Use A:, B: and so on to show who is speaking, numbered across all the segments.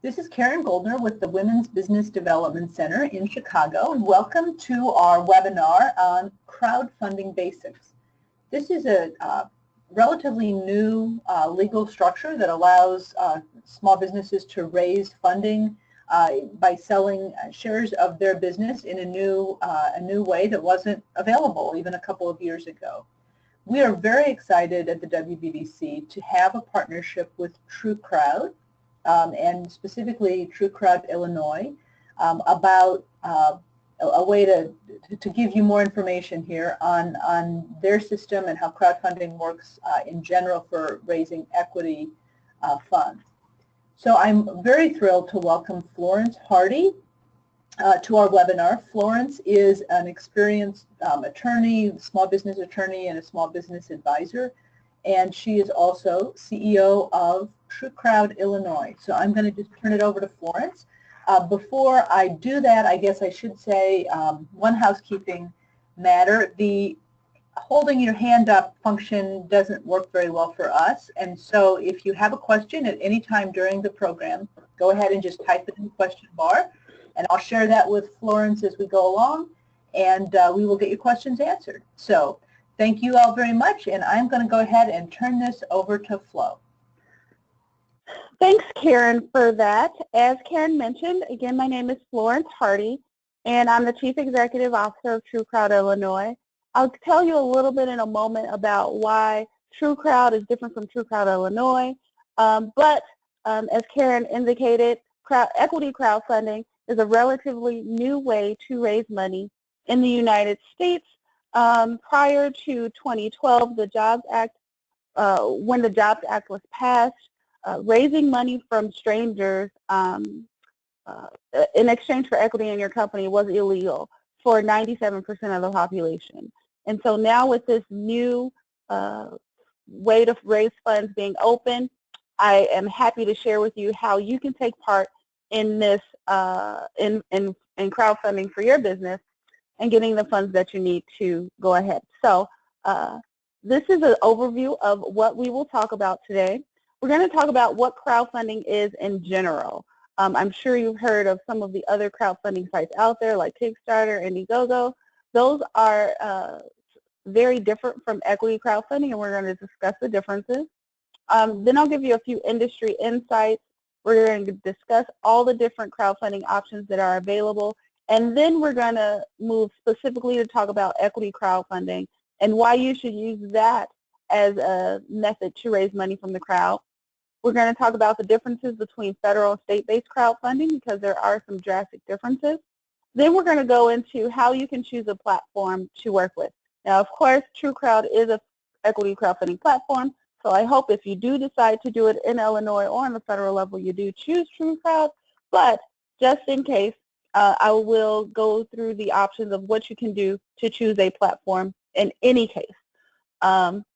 A: This is Karen Goldner with the Women's Business Development Center in Chicago, and welcome to our webinar on crowdfunding basics. This is a relatively new legal structure that allows small businesses to raise funding by selling shares of their business in a new way that wasn't available even a couple of years ago. We are very excited at the WBDC to have a partnership with TrueCrowd, and specifically TrueCrowd Illinois, about a way to give you more information here on their system and how crowdfunding works in general for raising equity funds. So I'm very thrilled to welcome Florence Hardy to our webinar. Florence is an experienced attorney, small business attorney, and a small business advisor, and she is also CEO of TrueCrowd Illinois. So I'm going to just turn it over to Florence. Before I do that, I guess I should say one housekeeping matter. The holding your hand up function doesn't work very well for us, and so if you have a question at any time during the program, go ahead and just type it in the question bar, and I'll share that with Florence as we go along, and we will get your questions answered. So thank you all very much, and I'm going to go ahead and turn this over to Flo.
B: Thanks, Karen, for that. As Karen mentioned, again, my name is Florence Hardy, and I'm the Chief Executive Officer of TrueCrowd Illinois. I'll tell you a little bit in a moment about why TrueCrowd is different from TrueCrowd Illinois, but as Karen indicated, equity crowdfunding is a relatively new way to raise money in the United States. Prior to 2012, the Jobs Act, when the Jobs Act was passed, raising money from strangers in exchange for equity in your company was illegal for 97% of the population. And so now with this new way to raise funds being open, I am happy to share with you how you can take part in this in crowdfunding for your business and getting the funds that you need to go ahead. So this is an overview of what we will talk about today. We're going to talk about what crowdfunding is in general. I'm sure you've heard of some of the other crowdfunding sites out there like Kickstarter, Indiegogo. Those are very different from equity crowdfunding, and we're going to discuss the differences. Then I'll give you a few industry insights. We're going to discuss all the different crowdfunding options that are available, and then we're going to move specifically to talk about equity crowdfunding and why you should use that as a method to raise money from the crowd. We're going to talk about the differences between federal and state-based crowdfunding because there are some drastic differences. Then we're going to go into how you can choose a platform to work with. Now, of course, TrueCrowd is an equity crowdfunding platform, so I hope if you do decide to do it in Illinois or on the federal level, you do choose TrueCrowd. But just in case, I will go through the options of what you can do to choose a platform in any case.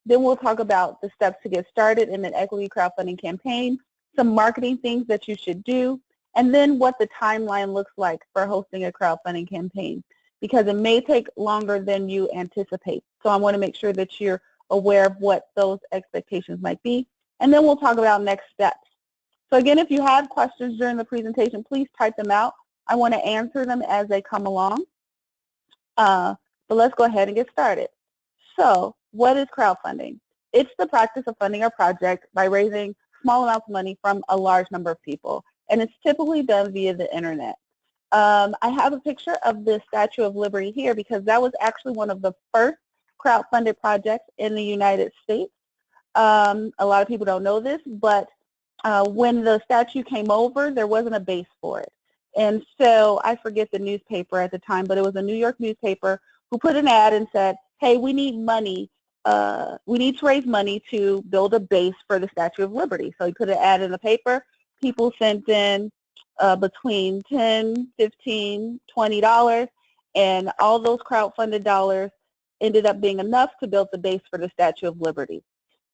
B: Then we'll talk about the steps to get started in an equity crowdfunding campaign, some marketing things that you should do, and then what the timeline looks like for hosting a crowdfunding campaign, because it may take longer than you anticipate. So I want to make sure that you're aware of what those expectations might be. And then we'll talk about next steps. So again, if you have questions during the presentation, please type them out. I want to answer them as they come along. But let's go ahead and get started. So what is crowdfunding? It's the practice of funding a project by raising small amounts of money from a large number of people, and it's typically done via the internet. I have a picture of the Statue of Liberty here because that was actually one of the first crowdfunded projects in the United States. A lot of people don't know this, but when the statue came over, there wasn't a base for it. And so I forget the newspaper at the time, but it was a New York newspaper who put an ad and said, hey, we need money. We need to raise money to build a base for the Statue of Liberty. So he put an ad in the paper. People sent in between $10, $15, $20, and all those crowdfunded dollars ended up being enough to build the base for the Statue of Liberty.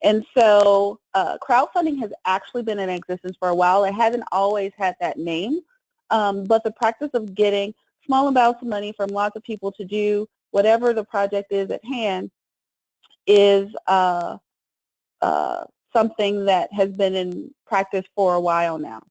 B: And so crowdfunding has actually been in existence for a while. It hasn't always had that name, but the practice of getting small amounts of money from lots of people to do whatever the project is at hand is something that has been in practice for a while now.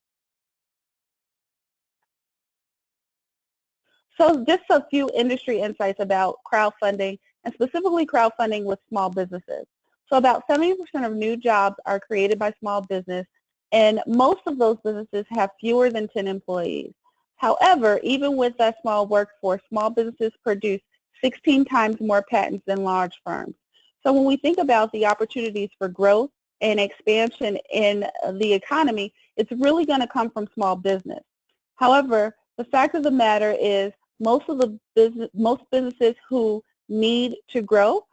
B: So just a few industry insights about crowdfunding, and specifically crowdfunding with small businesses. So about 70% of new jobs are created by small business, and most of those businesses have fewer than 10 employees. However, even with that small workforce, small businesses produce 16 times more patents than large firms. So when we think about the opportunities for growth and expansion in the economy, it's really going to come from small business. However, the fact of the matter is most businesses who need to grow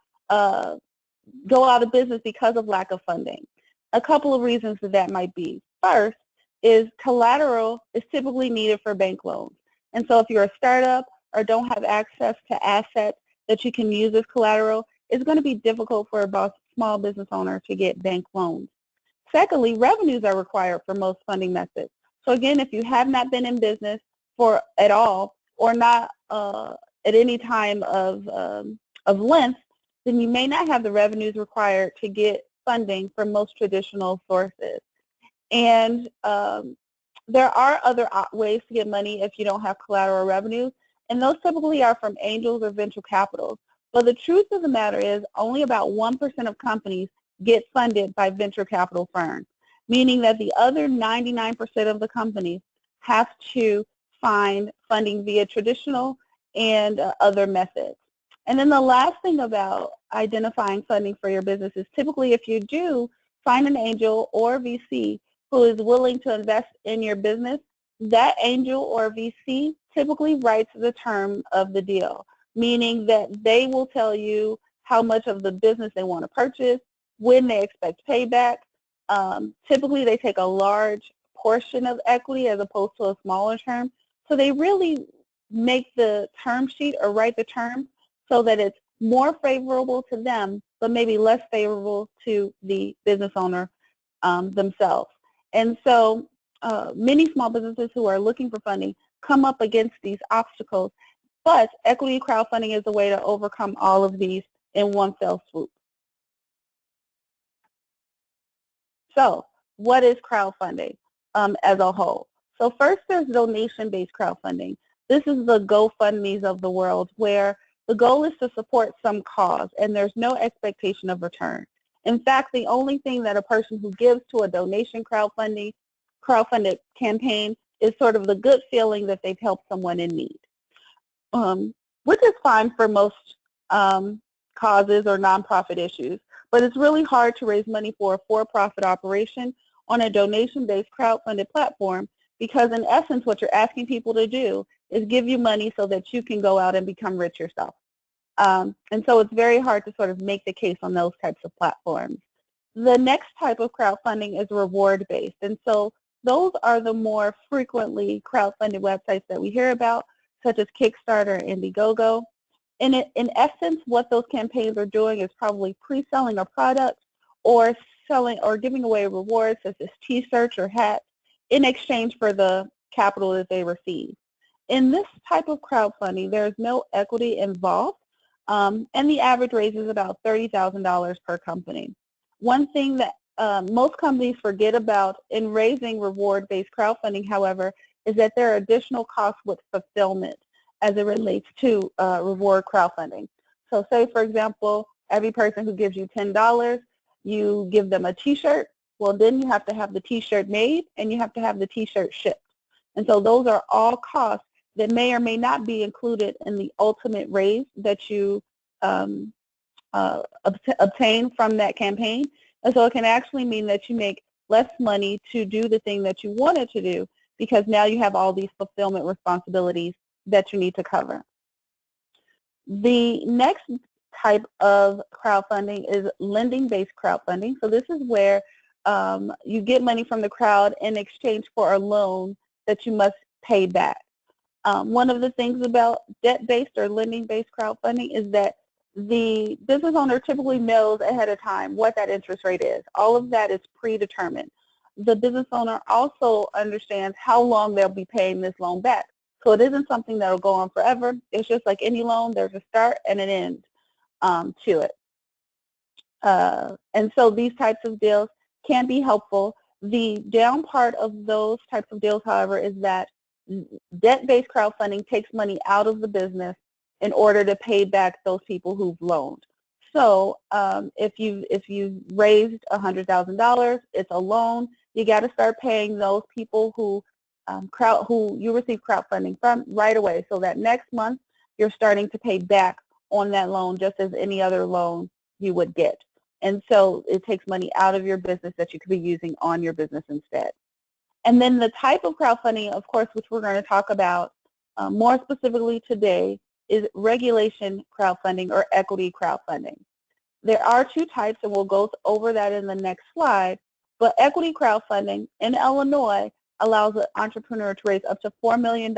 B: go out of business because of lack of funding. A couple of reasons that might be. First is collateral is typically needed for bank loans. And so if you're a startup or don't have access to assets that you can use as collateral, it's going to be difficult for a small business owner to get bank loans. Secondly, revenues are required for most funding methods. So again, if you have not been in business for at all or not at any time of length, then you may not have the revenues required to get funding from most traditional sources. And there are other ways to get money if you don't have collateral revenues, and those typically are from angels or venture capitals. But the truth of the matter is only about 1% of companies get funded by venture capital firms, meaning that the other 99% of the companies have to find funding via traditional and other methods. And then the last thing about identifying funding for your business is typically if you do find an angel or VC who is willing to invest in your business, that angel or VC typically writes the term of the deal, meaning that they will tell you how much of the business they want to purchase, when they expect payback. Typically, they take a large portion of equity as opposed to a smaller term. So they really make the term sheet or write the term so that it's more favorable to them, but maybe less favorable to the business owner themselves. And so many small businesses who are looking for funding come up against these obstacles, but equity crowdfunding is a way to overcome all of these in one fell swoop. So what is crowdfunding as a whole? So first, there's donation-based crowdfunding. This is the GoFundMes of the world, where the goal is to support some cause and there's no expectation of return. In fact, the only thing that a person who gives to a donation crowdfunded campaign is sort of the good feeling that they've helped someone in need, which is fine for most causes or nonprofit issues. But it's really hard to raise money for a for-profit operation on a donation-based crowdfunded platform because in essence what you're asking people to do is give you money so that you can go out and become rich yourself. And so it's very hard to sort of make the case on those types of platforms. The next type of crowdfunding is reward-based. And so those are the more frequently crowdfunded websites that we hear about, such as Kickstarter and Indiegogo. In essence, what those campaigns are doing is probably pre-selling a product or selling or giving away rewards such as t-shirts or hats in exchange for the capital that they receive. In this type of crowdfunding, there is no equity involved, and the average raise is about $30,000 per company. One thing that most companies forget about in raising reward-based crowdfunding, however, is that there are additional costs with fulfillment as it relates to reward crowdfunding. So say, for example, every person who gives you $10, you give them a t-shirt. Well, then you have to have the t-shirt made and you have to have the t-shirt shipped. And so those are all costs that may or may not be included in the ultimate raise that you obtain from that campaign. And so it can actually mean that you make less money to do the thing that you wanted to do because now you have all these fulfillment responsibilities that you need to cover. The next type of crowdfunding is lending-based crowdfunding. So this is where you get money from the crowd in exchange for a loan that you must pay back. One of the things about debt-based or lending-based crowdfunding is that the business owner typically knows ahead of time what that interest rate is. All of that is predetermined. The business owner also understands how long they'll be paying this loan back. So it isn't something that will go on forever. It's just like any loan, there's a start and an end to it. And so these types of deals can be helpful. The down part of those types of deals, however, is that Debt-based crowdfunding takes money out of the business in order to pay back those people who've loaned. So if you've raised $100,000, it's a loan. You got to start paying those people who you receive crowdfunding from right away. So that next month you're starting to pay back on that loan just as any other loan you would get. And so it takes money out of your business that you could be using on your business instead. And then the type of crowdfunding, of course, which we're going to talk about more specifically today, is regulation crowdfunding or equity crowdfunding. There are two types, and we'll go over that in the next slide. But equity crowdfunding in Illinois allows an entrepreneur to raise up to $4 million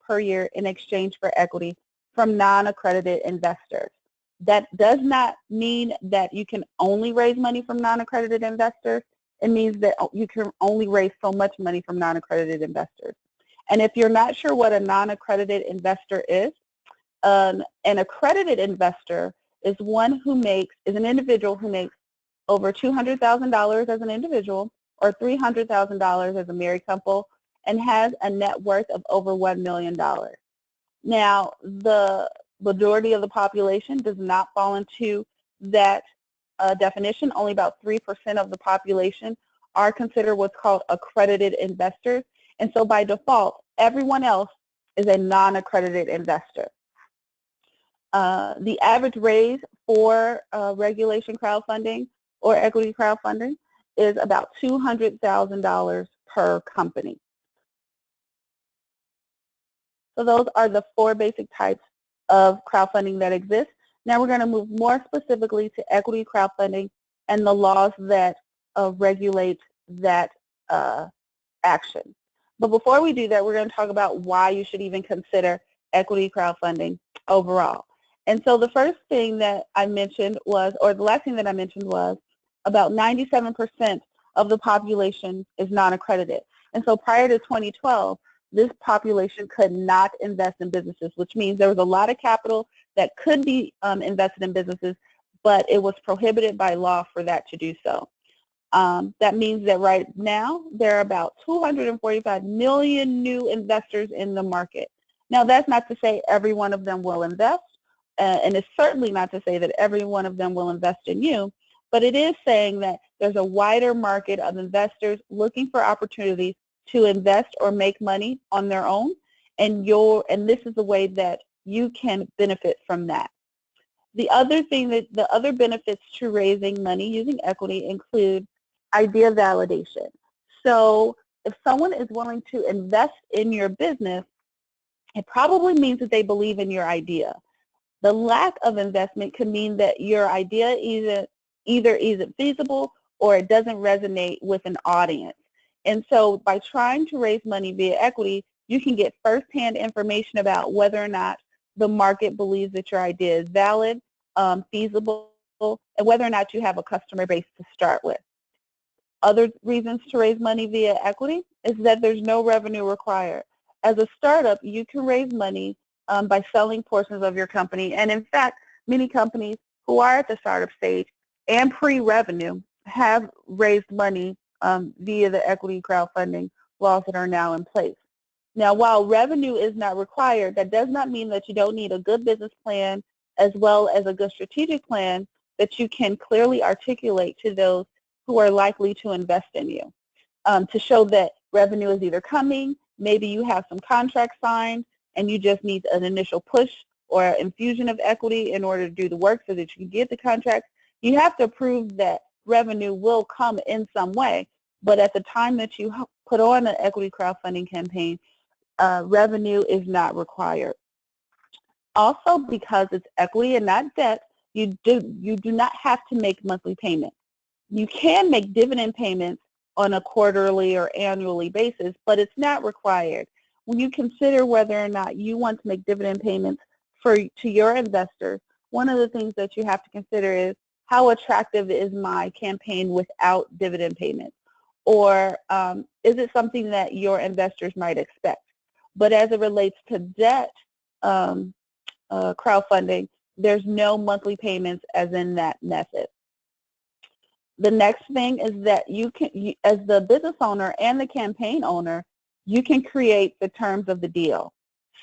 B: per year in exchange for equity from non-accredited investors. That does not mean that you can only raise money from non-accredited investors. It means that you can only raise so much money from non-accredited investors. And if you're not sure what a non-accredited investor is, an accredited investor is an individual who makes over $200,000 as an individual or $300,000 as a married couple and has a net worth of over $1 million. Now, the majority of the population does not fall into that definition. Only about 3% of the population are considered what's called accredited investors. And so by default, everyone else is a non-accredited investor. The average raise for regulation crowdfunding or equity crowdfunding is about $200,000 per company. So those are the four basic types of crowdfunding that exist. Now we're going to move more specifically to equity crowdfunding and the laws that regulate that action. But before we do that, we're going to talk about why you should even consider equity crowdfunding overall. And so the first thing that I mentioned was, or the last thing that I mentioned was, about 97% of the population is non-accredited. And so prior to 2012, this population could not invest in businesses, which means there was a lot of capital that could be invested in businesses, but it was prohibited by law for that to do so. That means that right now there are about 245 million new investors in the market. Now that's not to say every one of them will invest, and it's certainly not to say that every one of them will invest in you, but it is saying that there's a wider market of investors looking for opportunities to invest or make money on their own, and this is the way that you can benefit from that. The other benefits to raising money using equity include idea validation. So if someone is willing to invest in your business, it probably means that they believe in your idea. The lack of investment could mean that your idea either isn't feasible or it doesn't resonate with an audience. And so by trying to raise money via equity, you can get firsthand information about whether or not the market believes that your idea is valid, feasible, and whether or not you have a customer base to start with. Other reasons to raise money via equity is that there's no revenue required. As a startup, you can raise money by selling portions of your company. And in fact, many companies who are at the startup stage and pre-revenue have raised money via the equity crowdfunding laws that are now in place. Now, while revenue is not required, that does not mean that you don't need a good business plan as well as a good strategic plan that you can clearly articulate to those who are likely to invest in you to show that revenue is either coming, maybe you have some contracts signed and you just need an initial push or infusion of equity in order to do the work so that you can get the contract. You have to prove that revenue will come in some way, but at the time that you put on an equity crowdfunding campaign, revenue is not required. Also, because it's equity and not debt, you do not have to make monthly payments. You can make dividend payments on a quarterly or annually basis, but it's not required. When you consider whether or not you want to make dividend payments to your investors, one of the things that you have to consider is how attractive is my campaign without dividend payments? Or is it something that your investors might expect? But as it relates to debt crowdfunding, there's no monthly payments as in that method. The next thing is that you can, as the business owner and the campaign owner, you can create the terms of the deal.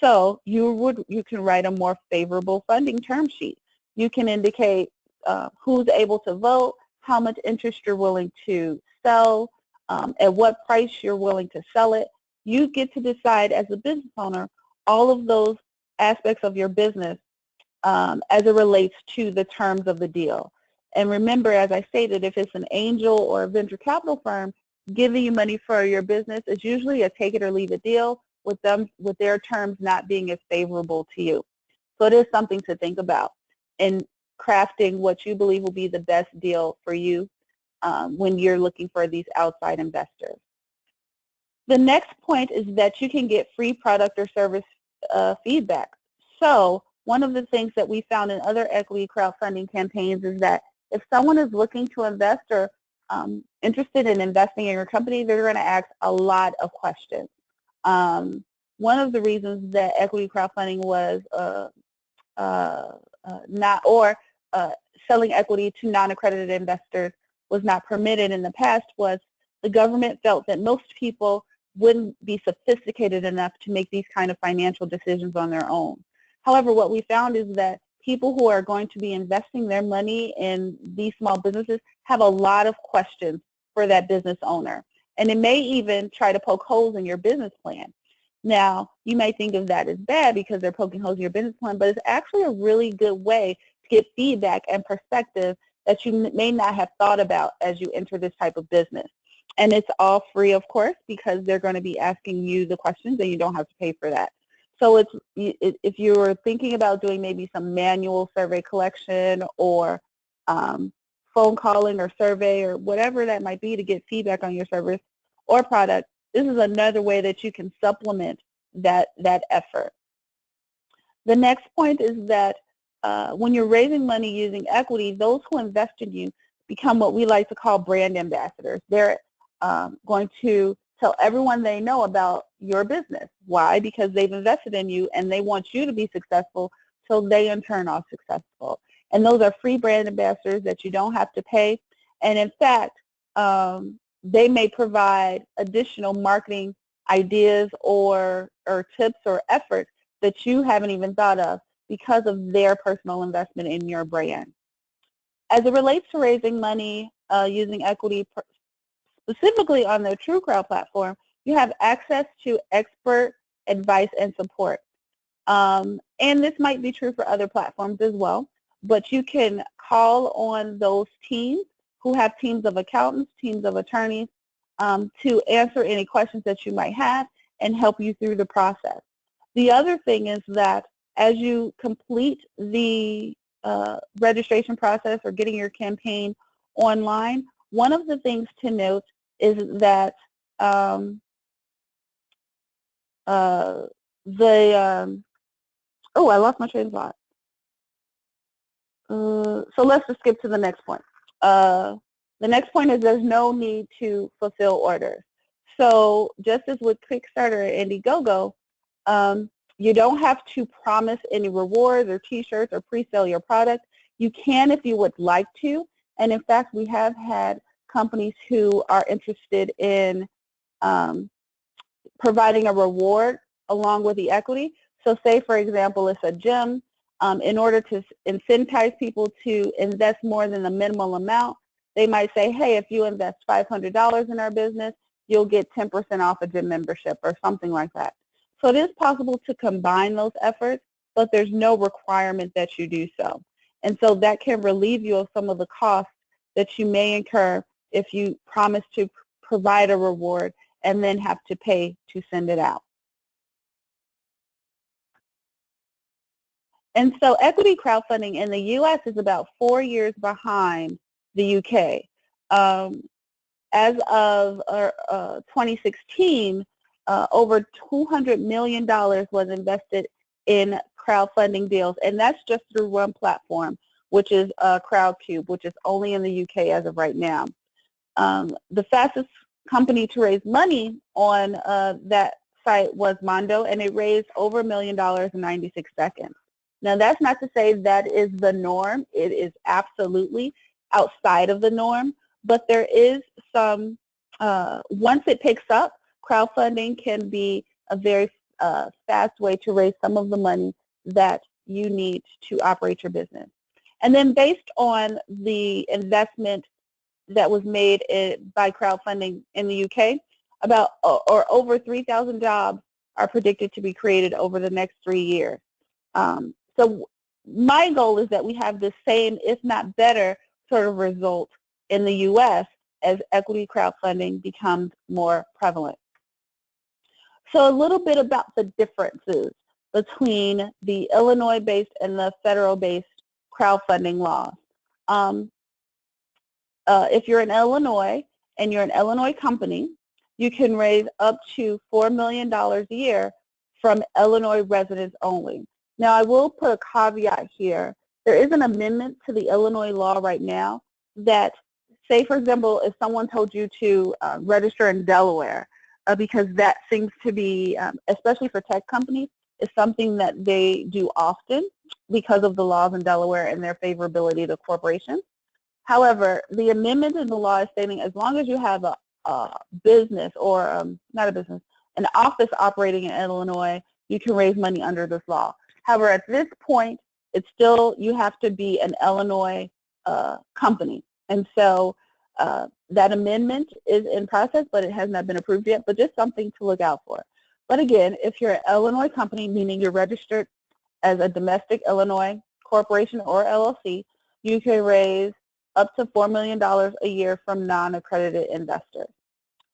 B: So you can write a more favorable funding term sheet. You can indicate who's able to vote, how much interest you're willing to sell, at what price you're willing to sell it. You get to decide as a business owner all of those aspects of your business as it relates to the terms of the deal. And remember, as I stated, if it's an angel or a venture capital firm giving you money for your business, it's usually a take it or leave it deal with their terms not being as favorable to you. So it is something to think about in crafting what you believe will be the best deal for you when you're looking for these outside investors. The next point is that you can get free product or service feedback. So one of the things that we found in other equity crowdfunding campaigns is that if someone is looking to invest or interested in investing in your company, they're going to ask a lot of questions. One of the reasons that equity crowdfunding was selling equity to non-accredited investors was not permitted in the past was the government felt that most people wouldn't be sophisticated enough to make these kind of financial decisions on their own. However, what we found is that people who are going to be investing their money in these small businesses have a lot of questions for that business owner. And it may even try to poke holes in your business plan. Now, you may think of that as bad because they're poking holes in your business plan, but it's actually a really good way to get feedback and perspective that you may not have thought about as you enter this type of business. And it's all free, of course, because they're going to be asking you the questions and you don't have to pay for that. So if you're thinking about doing maybe some manual survey collection or phone calling or survey or whatever that might be to get feedback on your service or product, this is another way that you can supplement that effort. The next point is that when you're raising money using equity, those who invest in you become what we like to call brand ambassadors. They're going to tell everyone they know about your business. Why? Because they've invested in you and they want you to be successful, so they in turn are successful. And those are free brand ambassadors that you don't have to pay. And in fact, they may provide additional marketing ideas or tips or efforts that you haven't even thought of because of their personal investment in your brand. As it relates to raising money using equity, specifically on the TrueCrowd platform, you have access to expert advice and support. And this might be true for other platforms as well, but you can call on those teams who have teams of accountants, teams of attorneys, to answer any questions that you might have and help you through the process. The other thing is that as you complete the registration process or getting your campaign online, one of the things to note is that oh, I lost my train of thought. So let's just skip to the next point. The next point is there's no need to fulfill orders. So just as with Kickstarter and Indiegogo, you don't have to promise any rewards or t-shirts or pre-sell your product. You can if you would like to. And in fact, we have had companies who are interested in providing a reward along with the equity. So say, for example, it's a gym. In order to incentivize people to invest more than the minimal amount, they might say, hey, if you invest $500 in our business, you'll get 10% off a gym membership or something like that. So it is possible to combine those efforts, but there's no requirement that you do so. And so that can relieve you of some of the costs that you may incur if you promise to provide a reward and then have to pay to send it out. And so equity crowdfunding in the U.S. is about 4 years behind the U.K. As of 2016, over $200 million was invested in crowdfunding deals, and that's just through one platform, which is Crowdcube, which is only in the UK as of right now. The fastest company to raise money on that site was Mondo, and it raised over $1 million in 96 seconds. Now, that's not to say that is the norm. It is absolutely outside of the norm, but there is some, once it picks up, crowdfunding can be a very fast way to raise some of the money that you need to operate your business. And then based on the investment that was made by crowdfunding in the UK, about or over 3,000 jobs are predicted to be created over the next 3 years. So my goal is that we have the same, if not better, sort of result in the U.S. as equity crowdfunding becomes more prevalent. So a little bit about the differences between the Illinois-based and the federal-based crowdfunding laws. If you're in Illinois and you're an Illinois company, you can raise up to $4 million a year from Illinois residents only. Now, I will put a caveat here. There is an amendment to the Illinois law right now that, say, for example, if someone told you to register in Delaware, because that seems to be, especially for tech companies, is something that they do often because of the laws in Delaware and their favorability to corporations. However, the amendment in the law is stating as long as you have a business or not a business, an office operating in Illinois, you can raise money under this law. However, at this point, it's still, you have to be an Illinois company. And so that amendment is in process, but it has not been approved yet, but just something to look out for. But again, if you're an Illinois company, meaning you're registered as a domestic Illinois corporation or LLC, you can raise up to $4 million a year from non-accredited investors.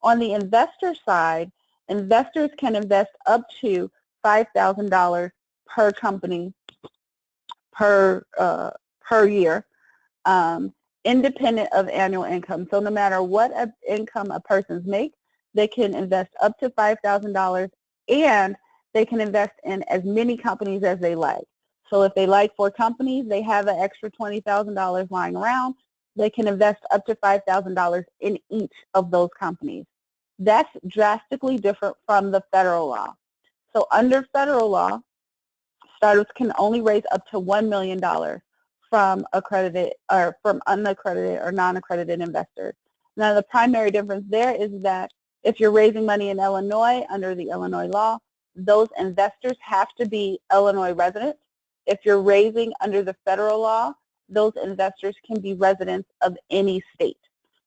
B: On the investor side, investors can invest up to $5,000 per company per year, independent of annual income. So no matter what income a person's make, they can invest up to $5,000, and they can invest in as many companies as they like. So if they like 4 companies, they have an extra $20,000 lying around, they can invest up to $5,000 in each of those companies. That's drastically different from the federal law. So under federal law, startups can only raise up to $1 million from accredited or from unaccredited or non-accredited investors. Now the primary difference there is that if you're raising money in Illinois under the Illinois law, those investors have to be Illinois residents. If you're raising under the federal law, those investors can be residents of any state.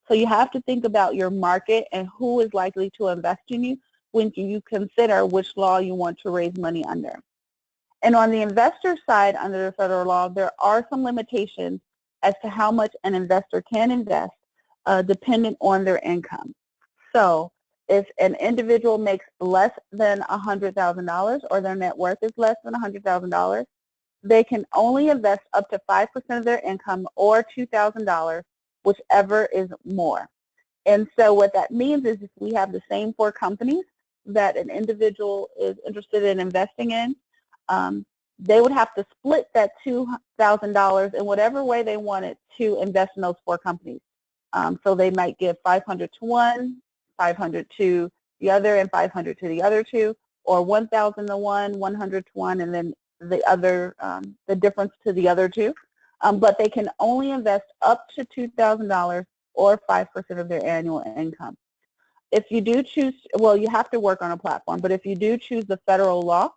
B: So you have to think about your market and who is likely to invest in you when you consider which law you want to raise money under. And on the investor side under the federal law, there are some limitations as to how much an investor can invest dependent on their income. So if an individual makes less than $100,000 or their net worth is less than $100,000, they can only invest up to 5% of their income or $2,000, whichever is more. And so what that means is if we have the same 4 companies that an individual is interested in investing in, they would have to split that $2,000 in whatever way they wanted to invest in those 4 companies. So they might give 500 to one, 500 to the other, and 500 to the other 2, or 1,000 to one, 100 to one, and then the other, the difference to the other 2. But they can only invest up to $2,000 or 5% of their annual income. If you do choose, well, you have to work on a platform, but if you do choose the federal law,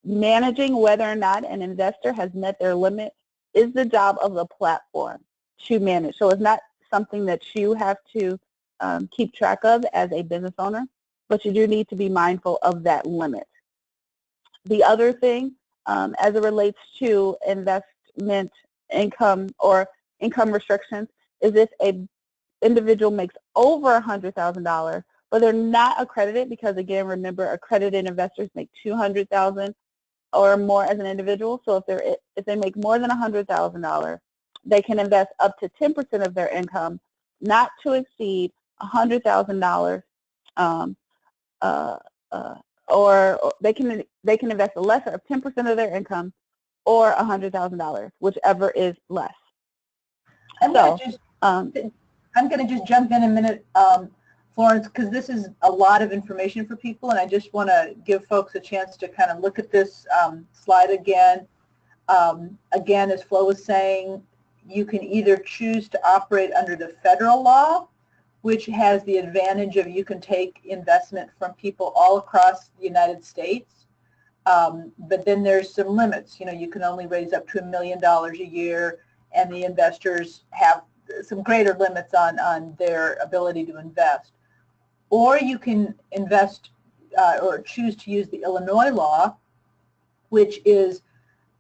B: managing whether or not an investor has met their limit is the job of the platform to manage. So it's not something that you have to keep track of as a business owner, but you do need to be mindful of that limit. The other thing, as it relates to investment income or income restrictions, is if an individual makes over $100,000, but they're not accredited, because again, remember, accredited investors make $200,000 or more as an individual. So if they make more than $100,000, they can invest up to 10% of their income, not to exceed $100,000, or they can invest a lesser of 10% of their income or $100,000, whichever is less.
A: I'm going to just jump in a minute, Florence, because this is a lot of information for people, and I just want to give folks a chance to kind of look at this slide again. Again, as Flo was saying, you can either choose to operate under the federal law which has the advantage of you can take investment from people all across the United States. But then there's some limits. You know, you can only raise up to $1 million a year, and the investors have some greater limits on their ability to invest. Or you can invest or choose to use the Illinois law, which is,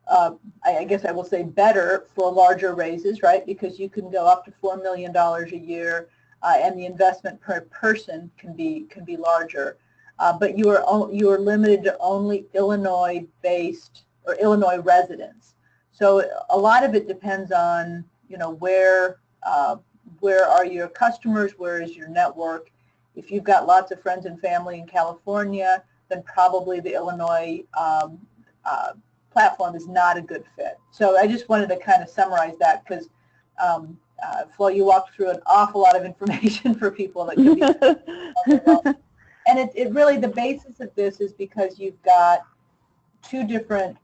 A: I guess I will say, better for larger raises, right? Because you can go up to $4 million a year, and the investment per person can be larger. But you are limited to only Illinois-based or Illinois residents. So a lot of it depends on, you know, where are your customers, where is your network. If you've got lots of friends and family in California, then probably the Illinois platform is not a good fit. So I just wanted to kind of summarize that, because Flo, you walked through an awful lot of information for people that could be. And it really, the basis of this is because you've got two different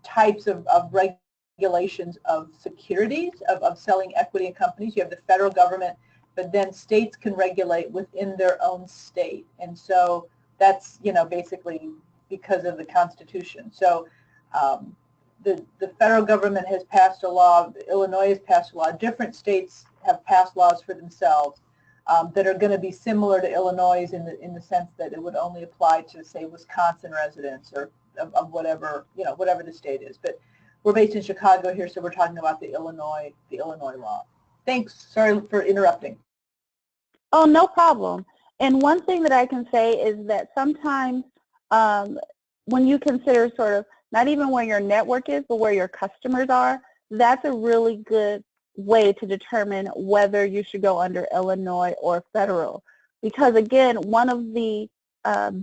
A: types of regulations of securities, of selling equity in companies. You have the federal government, but then states can regulate within their own state. And so that's, you know, basically because of the Constitution. So the federal government has passed a law, Illinois has passed a law, different states have passed laws for themselves that are going to be similar to Illinois in the sense that it would only apply to, say, Wisconsin residents or of whatever, you know, whatever the state is. But we're based in Chicago here, so we're talking about the Illinois law. Thanks. Sorry for interrupting.
B: Oh, no problem. And one thing that I can say is that sometimes when you consider sort of not even where your network is, but where your customers are, that's a really good way to determine whether you should go under Illinois or federal. Because again, one of the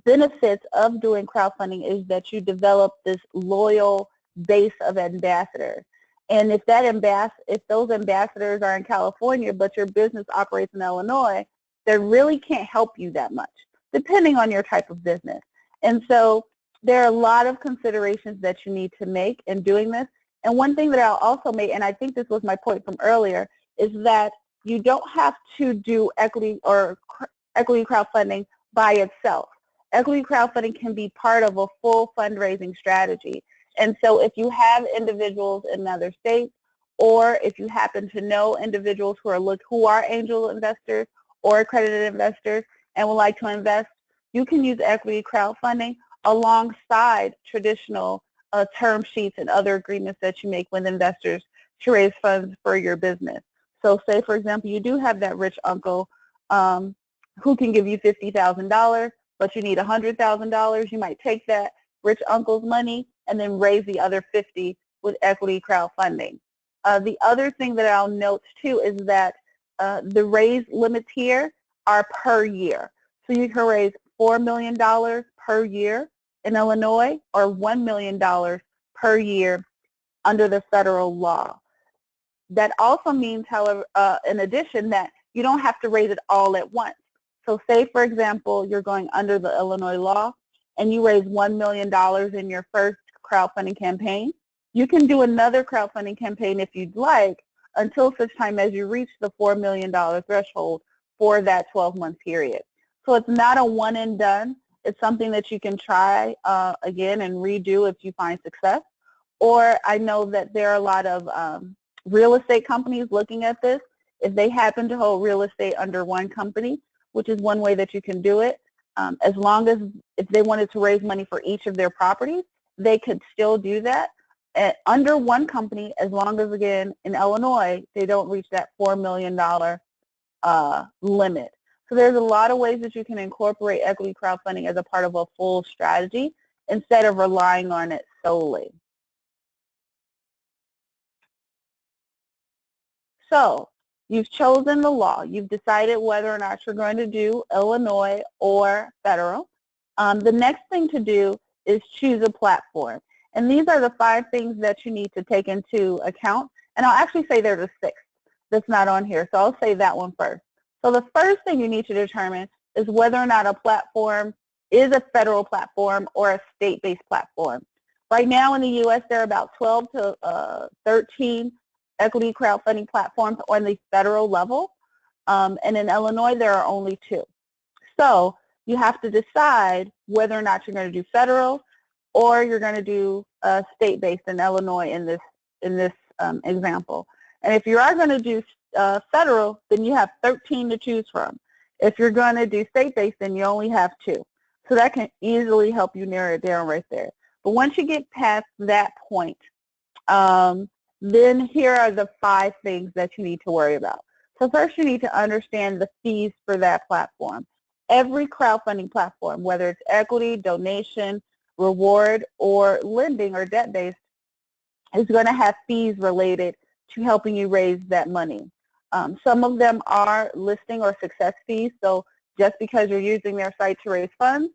B: benefits of doing crowdfunding is that you develop this loyal base of ambassadors. And if those ambassadors are in California, but your business operates in Illinois, they really can't help you that much, depending on your type of business. And so there are a lot of considerations that you need to make in doing this. And one thing that I'll also make, and I think this was my point from earlier, is that you don't have to do equity crowdfunding by itself. Equity crowdfunding can be part of a full fundraising strategy. And so if you have individuals in other states, or if you happen to know individuals who are angel investors or accredited investors and would like to invest, you can use equity crowdfunding alongside traditional term sheets and other agreements that you make with investors to raise funds for your business. So say, for example, you do have that rich uncle who can give you $50,000, but you need $100,000. You might take that rich uncle's money and then raise the other 50 with equity crowdfunding. The other thing that I'll note too is that the raise limits here are per year. So you can raise $4 million per year in Illinois or $1 million per year under the federal law. That also means, however, in addition, that you don't have to raise it all at once. So say, for example, you're going under the Illinois law and you raise $1 million in your first crowdfunding campaign. You can do another crowdfunding campaign if you'd like until such time as you reach the $4 million threshold for that 12-month period. So it's not a one and done. It's something that you can try again and redo if you find success. Or I know that there are a lot of real estate companies looking at this. If they happen to hold real estate under one company, which is one way that you can do it, as long as if they wanted to raise money for each of their properties, they could still do that under one company, as long as, again, in Illinois, they don't reach that $4 million limit. So there's a lot of ways that you can incorporate equity crowdfunding as a part of a full strategy instead of relying on it solely. So you've chosen the law. You've decided whether or not you're going to do Illinois or federal. The next thing to do is choose a platform. And these are the 5 things that you need to take into account. And I'll actually say there's a 6th that's not on here. So I'll say that one first. So the first thing you need to determine is whether or not a platform is a federal platform or a state-based platform. Right now in the U.S., there are about 12 to 13 equity crowdfunding platforms on the federal level. And in Illinois, there are only 2. So you have to decide whether or not you're going to do federal or you're going to do state-based in Illinois in this example. And if you are going to do federal, then you have 13 to choose from. If you're going to do state-based, then you only have 2. So that can easily help you narrow it down right there. But once you get past that point, then here are the 5 things that you need to worry about. So first, you need to understand the fees for that platform. Every crowdfunding platform, whether it's equity, donation, reward, or lending or debt-based, is going to have fees related to helping you raise that money. Some of them are listing or success fees. So just because you're using their site to raise funds,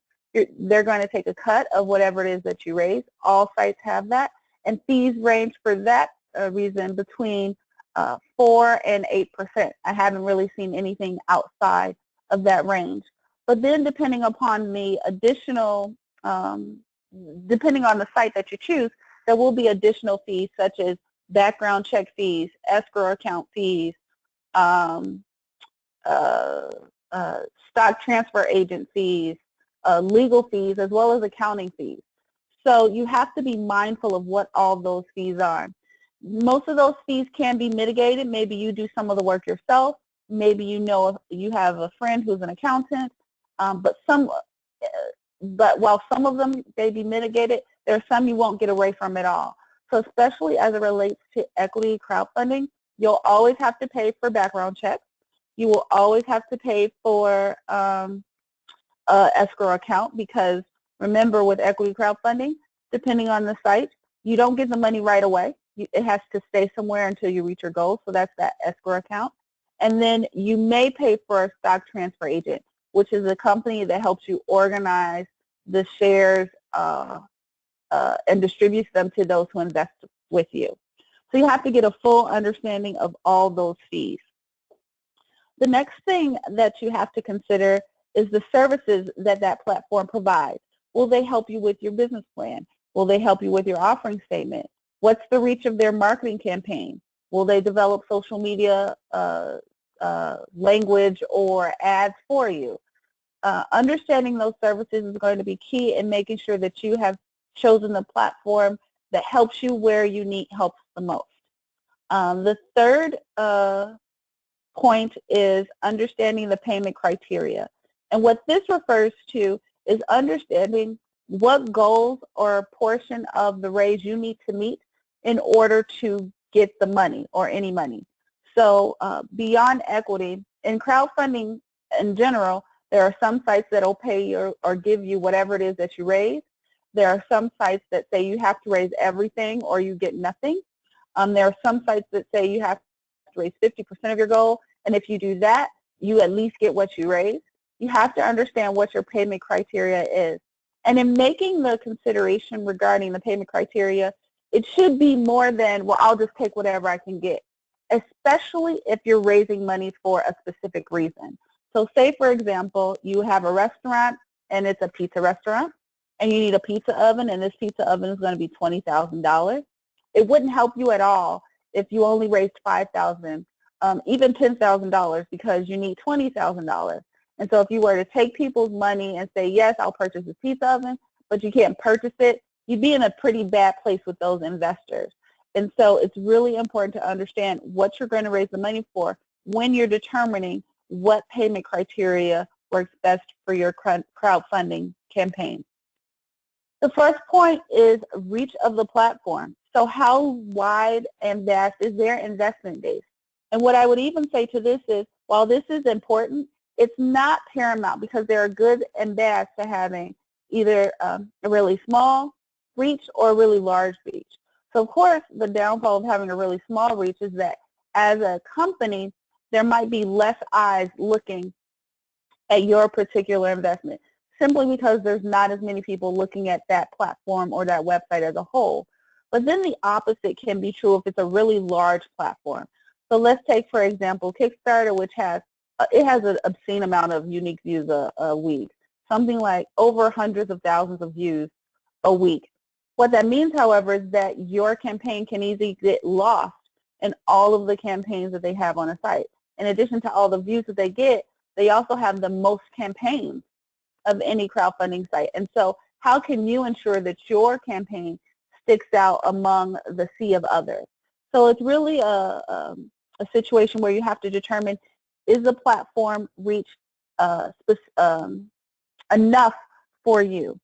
B: they're going to take a cut of whatever it is that you raise. All sites have that. And fees range for that reason between 4 and 8%. I haven't really seen anything outside of that range. But then depending upon the additional, depending on the site that you choose, there will be additional fees such as background check fees, escrow account fees, stock transfer agent fees, legal fees, as well as accounting fees. So you have to be mindful of what all those fees are. Most of those fees can be mitigated. Maybe you do some of the work yourself. Maybe you have a friend who's an accountant. But while some of them may be mitigated, there are some you won't get away from at all. So especially as it relates to equity crowdfunding, you'll always have to pay for background checks. You will always have to pay for escrow account, because remember, with equity crowdfunding, depending on the site, you don't get the money right away. It has to stay somewhere until you reach your goal, so that's that escrow account. And then you may pay for a stock transfer agent, which is a company that helps you organize the shares and distributes them to those who invest with you. So you have to get a full understanding of all those fees. The next thing that you have to consider is the services that that platform provides. Will they help you with your business plan? Will they help you with your offering statement? What's the reach of their marketing campaign? Will they develop social media language or ads for you? Understanding those services is going to be key in making sure that you have chosen the platform that helps you where you need help the most. The third point is understanding the payment criteria. And what this refers to is understanding what goals or portion of the raise you need to meet in order to get the money or any money. So beyond equity, in crowdfunding in general, there are some sites that will pay you or give you whatever it is that you raise. There are some sites that say you have to raise everything or you get nothing. There are some sites that say you have to raise 50% of your goal, and if you do that, you at least get what you raise. You have to understand what your payment criteria is. And in making the consideration regarding the payment criteria, it should be more than, well, I'll just take whatever I can get, especially if you're raising money for a specific reason. So say, for example, you have a restaurant and it's a pizza restaurant and you need a pizza oven, and this pizza oven is going to be $20,000. It wouldn't help you at all if you only raised $5,000, even $10,000, because you need $20,000. And so if you were to take people's money and say, yes, I'll purchase this pizza oven, but you can't purchase it, you'd be in a pretty bad place with those investors. And so it's really important to understand what you're going to raise the money for when you're determining what payment criteria works best for your crowdfunding campaign. The first point is reach of the platform. So how wide and vast is their investment base? And what I would even say to this is, while this is important, it's not paramount, because there are good and bad to having either a really small reach or a really large reach. So of course, the downfall of having a really small reach is that as a company, there might be less eyes looking at your particular investment, simply because there's not as many people looking at that platform or that website as a whole. But then the opposite can be true if it's a really large platform. So let's take, for example, Kickstarter, which has an obscene amount of unique views a week, something like over hundreds of thousands of views a week. What that means, however, is that your campaign can easily get lost in all of the campaigns that they have on a site. in addition to all the views that they get, they also have the most campaigns of any crowdfunding site. And so how can you ensure that your campaign sticks out among the sea of others? So it's really a situation where you have to determine, is the platform reach enough for you?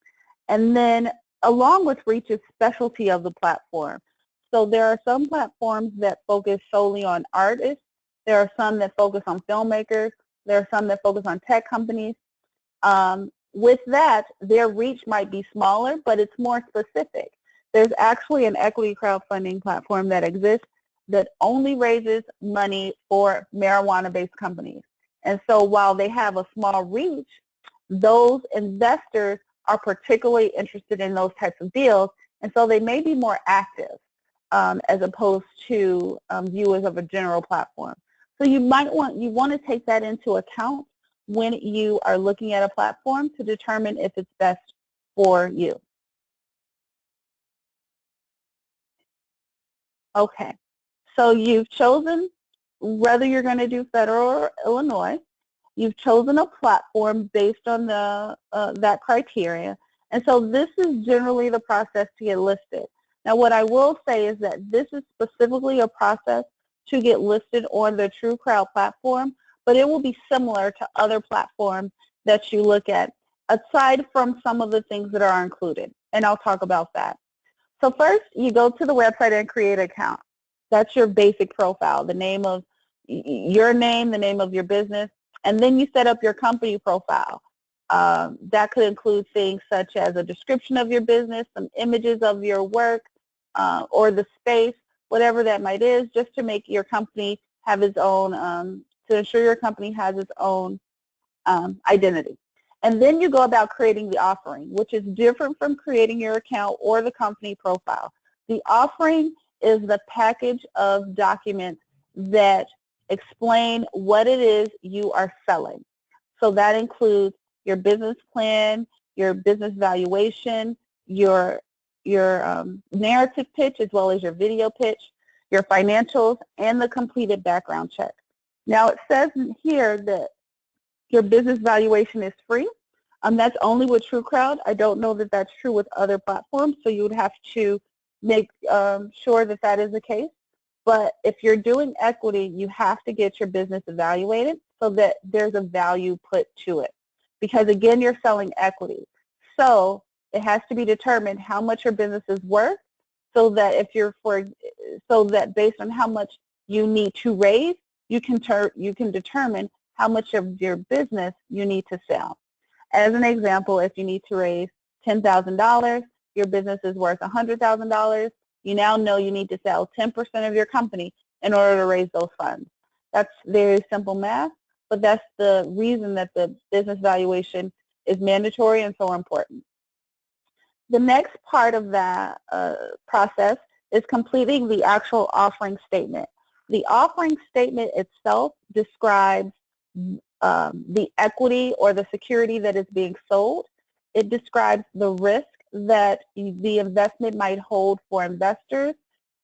B: And then along with reach is specialty of the platform. So there are some platforms that focus solely on artists. There are some that focus on filmmakers. There are some that focus on tech companies. With that, their reach might be smaller, but it's more specific. There's actually an equity crowdfunding platform that exists that only raises money for marijuana-based companies. And so while they have a small reach, those investors are particularly interested in those types of deals, and so they may be more active as opposed to viewers of a general platform. So you want to take that into account when you are looking at a platform to determine if it's best for you. Okay, so you've chosen whether you're going to do federal or Illinois. You've chosen a platform based on that criteria, and so this is generally the process to get listed. Now, what I will say is that this is specifically a process to get listed on the TrueCrowd platform, but it will be similar to other platforms that you look at, aside from some of the things that are included, and I'll talk about that. So first, you go to the website and create an account. That's your basic profile, the name of your name, the name of your business, and then you set up your company profile. That could include things such as a description of your business, some images of your work, or the space, whatever that might is, just to make your company have its own, to ensure your company has its own identity. And then you go about creating the offering, which is different from creating your account or the company profile. The offering is the package of documents that explain what it is you are selling. So that includes your business plan, your business valuation, your narrative pitch, as well as your video pitch, your financials, and the completed background check. Now it says here that your business valuation is free. That's only with TrueCrowd. I don't know that that's true with other platforms, so you would have to make sure that that is the case. But if you're doing equity, you have to get your business evaluated so that there's a value put to it. Because again, you're selling equity. So it has to be determined how much your business is worth, so that based on how much you need to raise, you can determine how much of your business you need to sell. As an example, if you need to raise $10,000, your business is worth $100,000, you now know you need to sell 10% of your company in order to raise those funds. That's very simple math, but that's the reason that the business valuation is mandatory and so important. The next part of that process is completing the actual offering statement. The offering statement itself describes the equity or the security that is being sold. It describes the risk that the investment might hold for investors.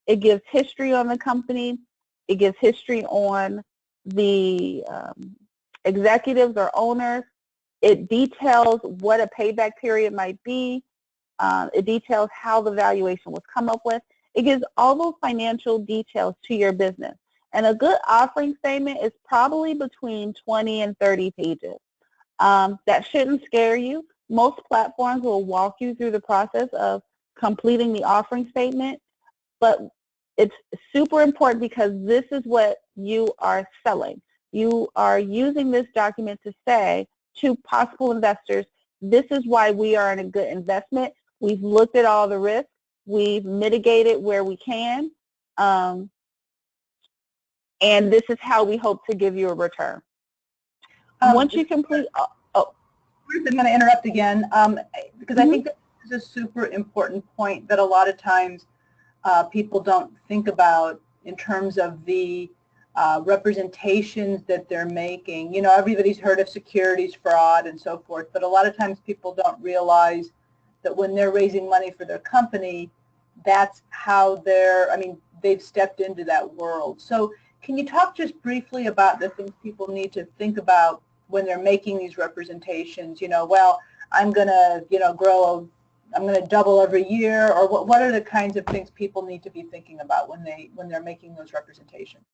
B: It gives history on the company. It gives history on the executives or owners. It details what a payback period might be. It details how the valuation was come up with. It gives all those financial details to your business. And a good offering statement is probably between 20 and 30 pages. That shouldn't scare you. Most platforms will walk you through the process of completing the offering statement, but it's super important because this is what you are selling. You are using this document to say to possible investors, this is why we are in a good investment. We've looked at all the risks. We've mitigated where we can. And this is how we hope to give you a return. Once you complete,
A: I'm going to interrupt again because I think this is a super important point that a lot of times people don't think about in terms of the representations that they're making. You know, everybody's heard of securities fraud and so forth, but a lot of times people don't realize that when they're raising money for their company, that's how they've stepped into that world. So Can you talk just briefly about the things people need to think about when they're making these representations? You know, well, I'm going to, you know, I'm going to double every year, or what are the kinds of things people need to be thinking about when they're making those representations?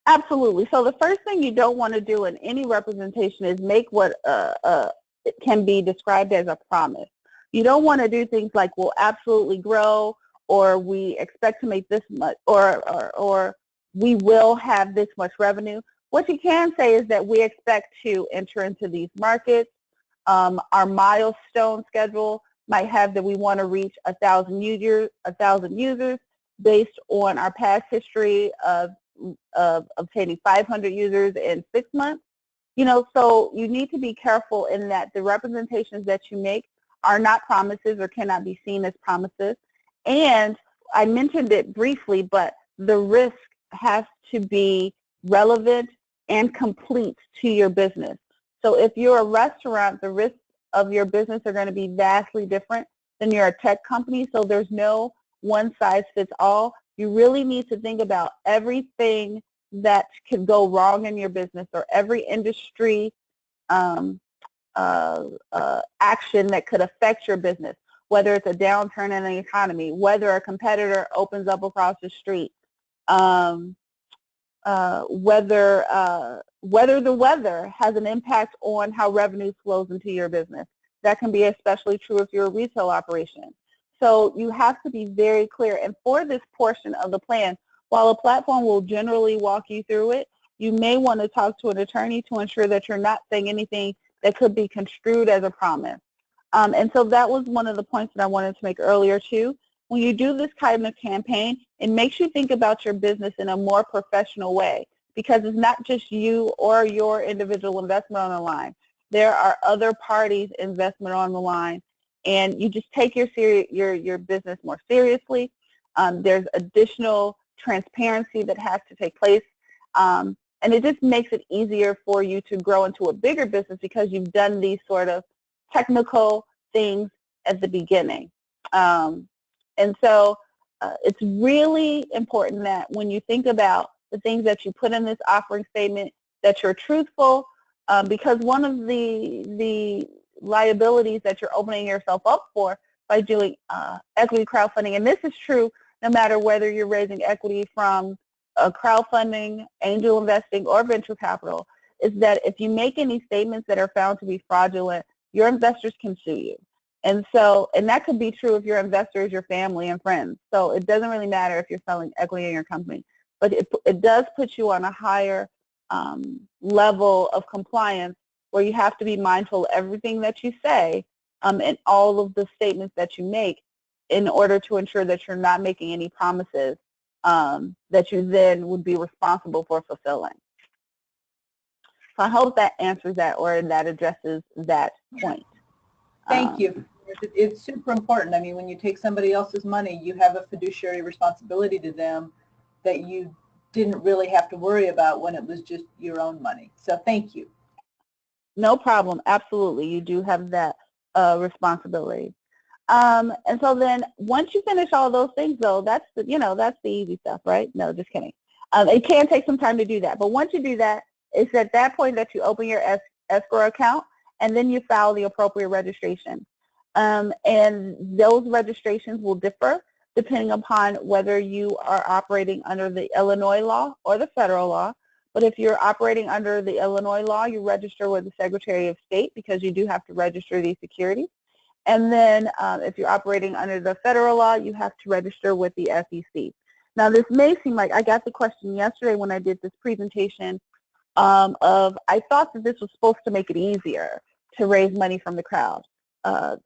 B: Absolutely. So the first thing you don't want to do in any representation is make what it can be described as a promise. You don't want to do things like we'll absolutely grow, or we expect to make this much, or we will have this much revenue. What you can say is that we expect to enter into these markets. Our milestone schedule might have that we want to reach 1,000 users based on our past history of obtaining 500 users in 6 months. You know, so you need to be careful in that the representations that you make are not promises or cannot be seen as promises. And I mentioned it briefly, but the risk has to be relevant and complete to your business. So if you're a restaurant, the risks of your business are going to be vastly different than you're a tech company, so there's no one size fits all. You really need to think about everything that could go wrong in your business, or every industry action that could affect your business, whether it's a downturn in the economy, whether a competitor opens up across the street, whether the weather has an impact on how revenue flows into your business. That can be especially true if you're a retail operation. So you have to be very clear. And for this portion of the plan, while a platform will generally walk you through it, you may want to talk to an attorney to ensure that you're not saying anything that could be construed as a promise. And so that was one of the points that I wanted to make earlier too. When you do this kind of campaign, it makes you think about your business in a more professional way, because it's not just you or your individual investment on the line. There are other parties' investment on the line, and you just take your business more seriously. There's additional transparency that has to take place, and it just makes it easier for you to grow into a bigger business because you've done these sort of technical things at the beginning. And so it's really important that when you think about the things that you put in this offering statement, that you're truthful, because one of the liabilities that you're opening yourself up for by doing equity crowdfunding, and this is true no matter whether you're raising equity from crowdfunding, angel investing, or venture capital, is that if you make any statements that are found to be fraudulent, your investors can sue you. And so, and that could be true if your investors, your family and friends. So it doesn't really matter if you're selling equity in your company, but it does put you on a higher level of compliance, where you have to be mindful of everything that you say and all of the statements that you make, in order to ensure that you're not making any promises that you then would be responsible for fulfilling. So I hope that answers that, or that addresses that point.
A: Thank you. It's super important. I mean, when you take somebody else's money, you have a fiduciary responsibility to them that you didn't really have to worry about when it was just your own money. So thank you.
B: No problem. Absolutely. You do have that responsibility. And so then once you finish all those things, though, that's the easy stuff, right? No, just kidding. It can take some time to do that. But once you do that, it's at that point that you open your escrow account, and then you file the appropriate registration. And those registrations will differ depending upon whether you are operating under the Illinois law or the federal law. But if you're operating under the Illinois law, you register with the Secretary of State, because you do have to register these securities. And then if you're operating under the federal law, you have to register with the SEC. Now, this may seem like, I got the question yesterday when I did this presentation I thought that this was supposed to make it easier to raise money from the crowd,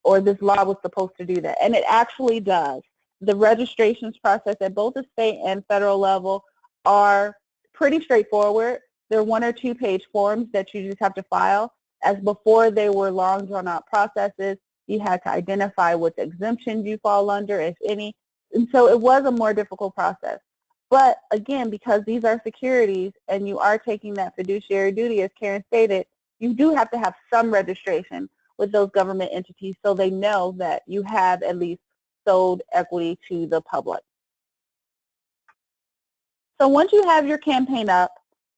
B: or this law was supposed to do that, and it actually does. The registrations process at both the state and federal level are pretty straightforward. They're 1 or 2 page forms that you just have to file. As before, they were long drawn out processes. You had to identify which exemptions you fall under, if any, and so it was a more difficult process. But again, because these are securities and you are taking that fiduciary duty, as Karen stated, you do have to have some registration with those government entities so they know that you have at least sold equity to the public. So once you have your campaign up,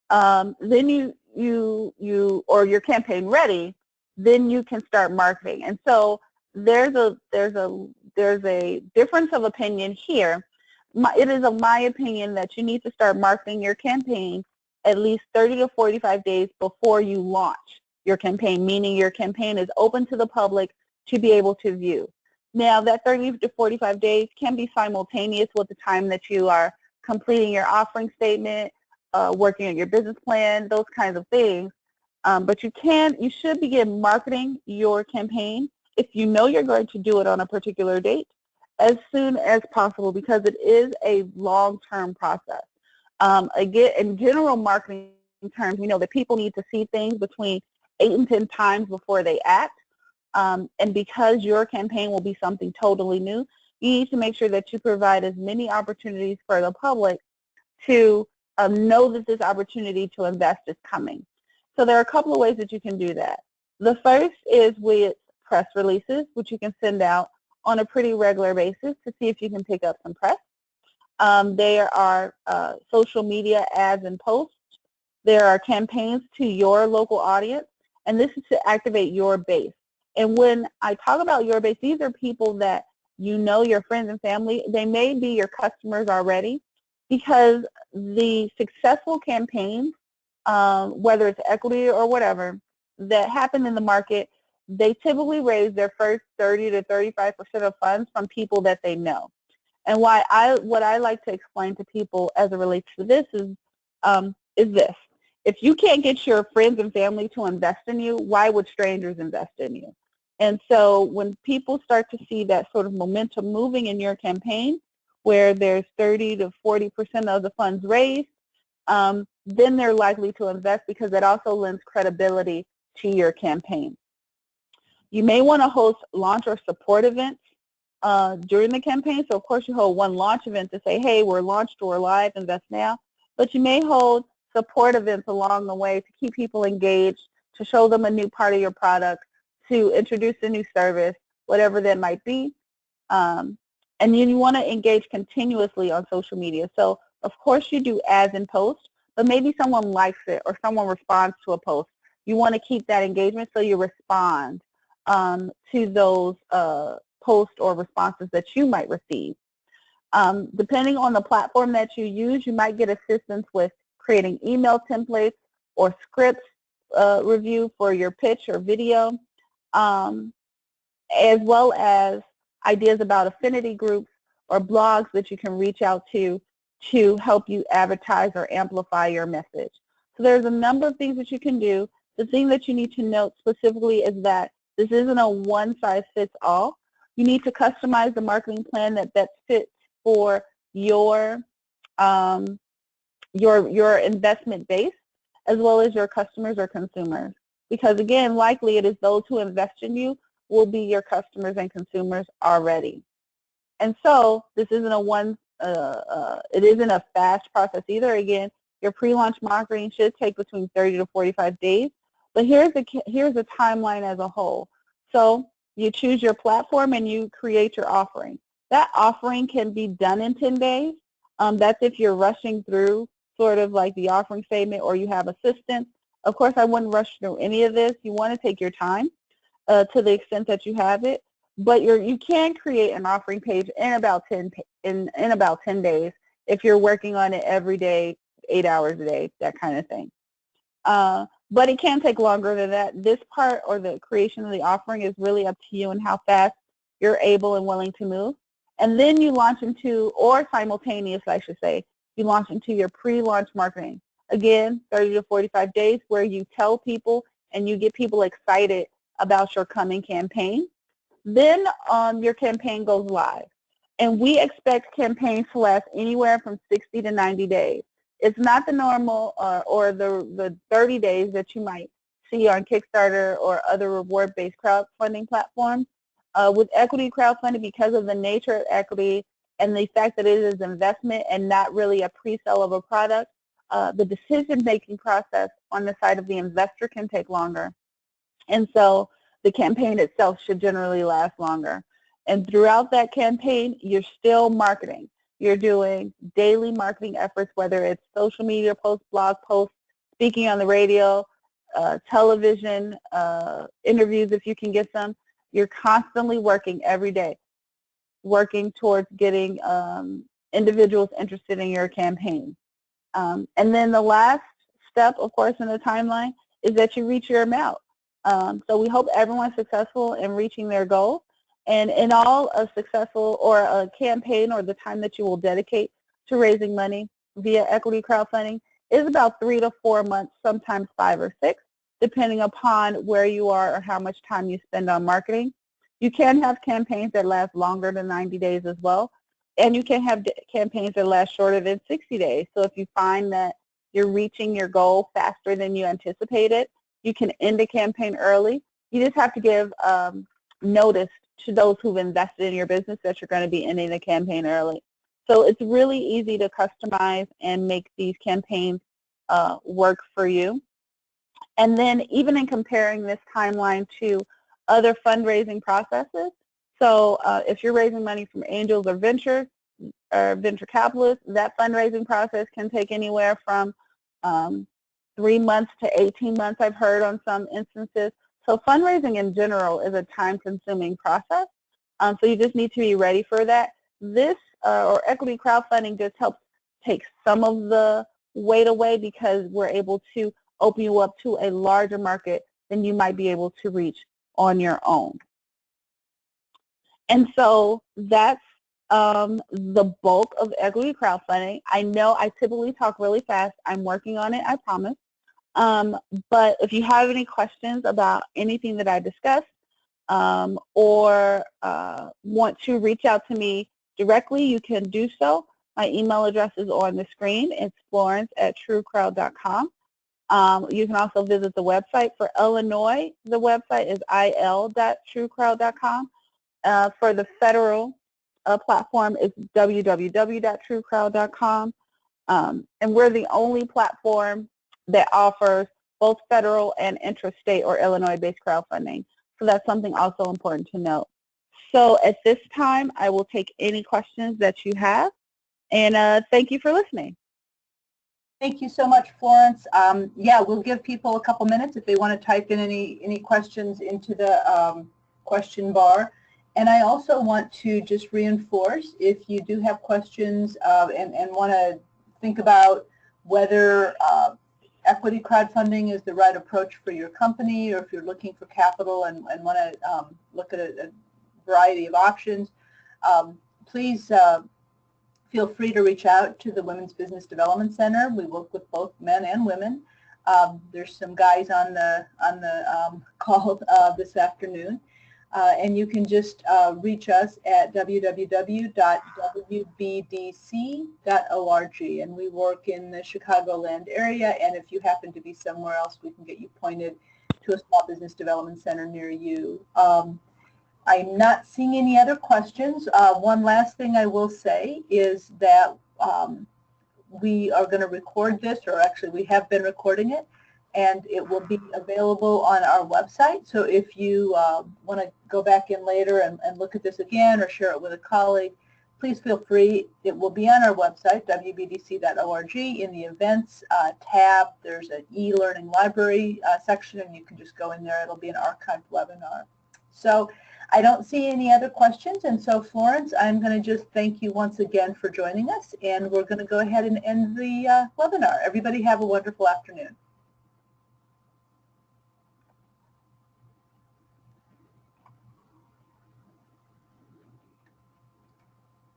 B: then or your campaign ready, then you can start marketing. And so there's a difference of opinion here. It is of my opinion that you need to start marketing your campaign at least 30 to 45 days before you launch your campaign, meaning your campaign is open to the public to be able to view. Now, that 30 to 45 days can be simultaneous with the time that you are completing your offering statement, working on your business plan, those kinds of things. But you should begin marketing your campaign if you know you're going to do it on a particular date as soon as possible, because it is a long-term process. Again, in general marketing terms, we know that people need to see things between 8 and 10 times before they act. And because your campaign will be something totally new, you need to make sure that you provide as many opportunities for the public to know that this opportunity to invest is coming. So there are a couple of ways that you can do that. The first is with press releases, which you can send out on a pretty regular basis to see if you can pick up some press. There are social media ads and posts. There are campaigns to your local audience, and this is to activate your base. And when I talk about your base, these are people that you know, your friends and family. They may be your customers already, because the successful campaigns, whether it's equity or whatever, that happen in the market, they typically raise their first 30 to 35% of funds from people that they know. And what I like to explain to people as it relates to this is this. If you can't get your friends and family to invest in you, why would strangers invest in you? And so when people start to see that sort of momentum moving in your campaign, where there's 30 to 40% of the funds raised, then they're likely to invest, because that also lends credibility to your campaign. You may want to host launch or support events during the campaign. So of course you hold one launch event to say, hey, we're launched, we're live, invest now. But you may hold support events along the way to keep people engaged, to show them a new part of your product, to introduce a new service, whatever that might be. And then you want to engage continuously on social media. So of course you do ads and posts, but maybe someone likes it or someone responds to a post. You want to keep that engagement, so you respond to those posts or responses that you might receive. Depending on the platform that you use, you might get assistance with creating email templates or scripts review for your pitch or video, as well as ideas about affinity groups or blogs that you can reach out to help you advertise or amplify your message. So there's a number of things that you can do. The thing that you need to note specifically is that this isn't a one-size-fits-all. You need to customize the marketing plan that best fits for your investment base, as well as your customers or consumers. Because again, likely it is those who invest in you will be your customers and consumers already. And so this isn't it isn't a fast process either. Again, your pre-launch marketing should take between 30 to 45 days. But here's the timeline as a whole. So you choose your platform and you create your offering. That offering can be done in 10 days. That's if you're rushing through sort of like the offering statement or you have assistance. Of course, I wouldn't rush through any of this. You want to take your time to the extent that you have it. But you can create an offering page in about 10 days if you're working on it every day, 8 hours a day, that kind of thing. But it can take longer than that. This part, or the creation of the offering, is really up to you and how fast you're able and willing to move. And then you launch into, or simultaneously, I should say, you launch into your pre-launch marketing. Again, 30 to 45 days, where you tell people and you get people excited about your coming campaign. Then your campaign goes live. And we expect campaigns to last anywhere from 60 to 90 days. It's not the normal or the 30 days that you might see on Kickstarter or other reward-based crowdfunding platforms. With equity crowdfunding, because of the nature of equity and the fact that it is investment and not really a pre-sale of a product, the decision-making process on the side of the investor can take longer. And so the campaign itself should generally last longer. And throughout that campaign, you're still marketing. you're doing daily marketing efforts, whether it's social media posts, blog posts, speaking on the radio, television, interviews if you can get some. You're constantly working every day, working towards getting individuals interested in your campaign. And then the last step, of course, in the timeline is that you reach your amount. So we hope everyone's successful in reaching their goals. And in all, a successful or a campaign or the time that you will dedicate to raising money via equity crowdfunding is about 3 to 4 months, sometimes 5 or 6, depending upon where you are or how much time you spend on marketing. You can have campaigns that last longer than 90 days as well, and you can have campaigns that last shorter than 60 days. So if you find that you're reaching your goal faster than you anticipated, you can end a campaign early. You just have to give notice to those who've invested in your business that you're going to be ending the campaign early. So it's really easy to customize and make these campaigns work for you. And then even in comparing this timeline to other fundraising processes, so if you're raising money from angels or venture capitalists, that fundraising process can take anywhere from 3 months to 18 months, I've heard on some instances. So fundraising in general is a time-consuming process, so you just need to be ready for that. This or equity crowdfunding just helps take some of the weight away because we're able to open you up to a larger market than you might be able to reach on your own. And so that's the bulk of equity crowdfunding. I know I typically talk really fast. I'm working on it, I promise. But if you have any questions about anything that I discussed or want to reach out to me directly, you can do so. My email address is on the screen. It's florence@truecrowd.com. You can also visit the website. For Illinois, the website is il.truecrowd.com. For the federal platform, it's www.truecrowd.com. And we're the only platform that offers both federal and intrastate or Illinois-based crowdfunding. So that's something also important to note. So at this time, I will take any questions that you have. And thank you for listening.
A: Thank you so much, Florence. Yeah, we'll give people a couple minutes if they want to type in any questions into the question bar. And I also want to just reinforce, if you do have questions and want to think about whether equity crowdfunding is the right approach for your company, or if you're looking for capital and want to look at a variety of options, please feel free to reach out to the Women's Business Development Center. We work with both men and women. There's some guys on the call this afternoon. And you can just reach us at www.wbdc.org. And we work in the Chicagoland area, and if you happen to be somewhere else, we can get you pointed to a small business development center near you. I'm not seeing any other questions. One last thing I will say is that we are going to record this, or actually we have been recording it, and it will be available on our website. So if you want to go back in later and look at this again or share it with a colleague, please feel free. It will be on our website, wbdc.org. In the events tab, there's an e-learning library section, and you can just go in there. It'll be an archived webinar. So I don't see any other questions, and so Florence, I'm going to just thank you once again for joining us, and we're going to go ahead and end the webinar. Everybody have a wonderful afternoon.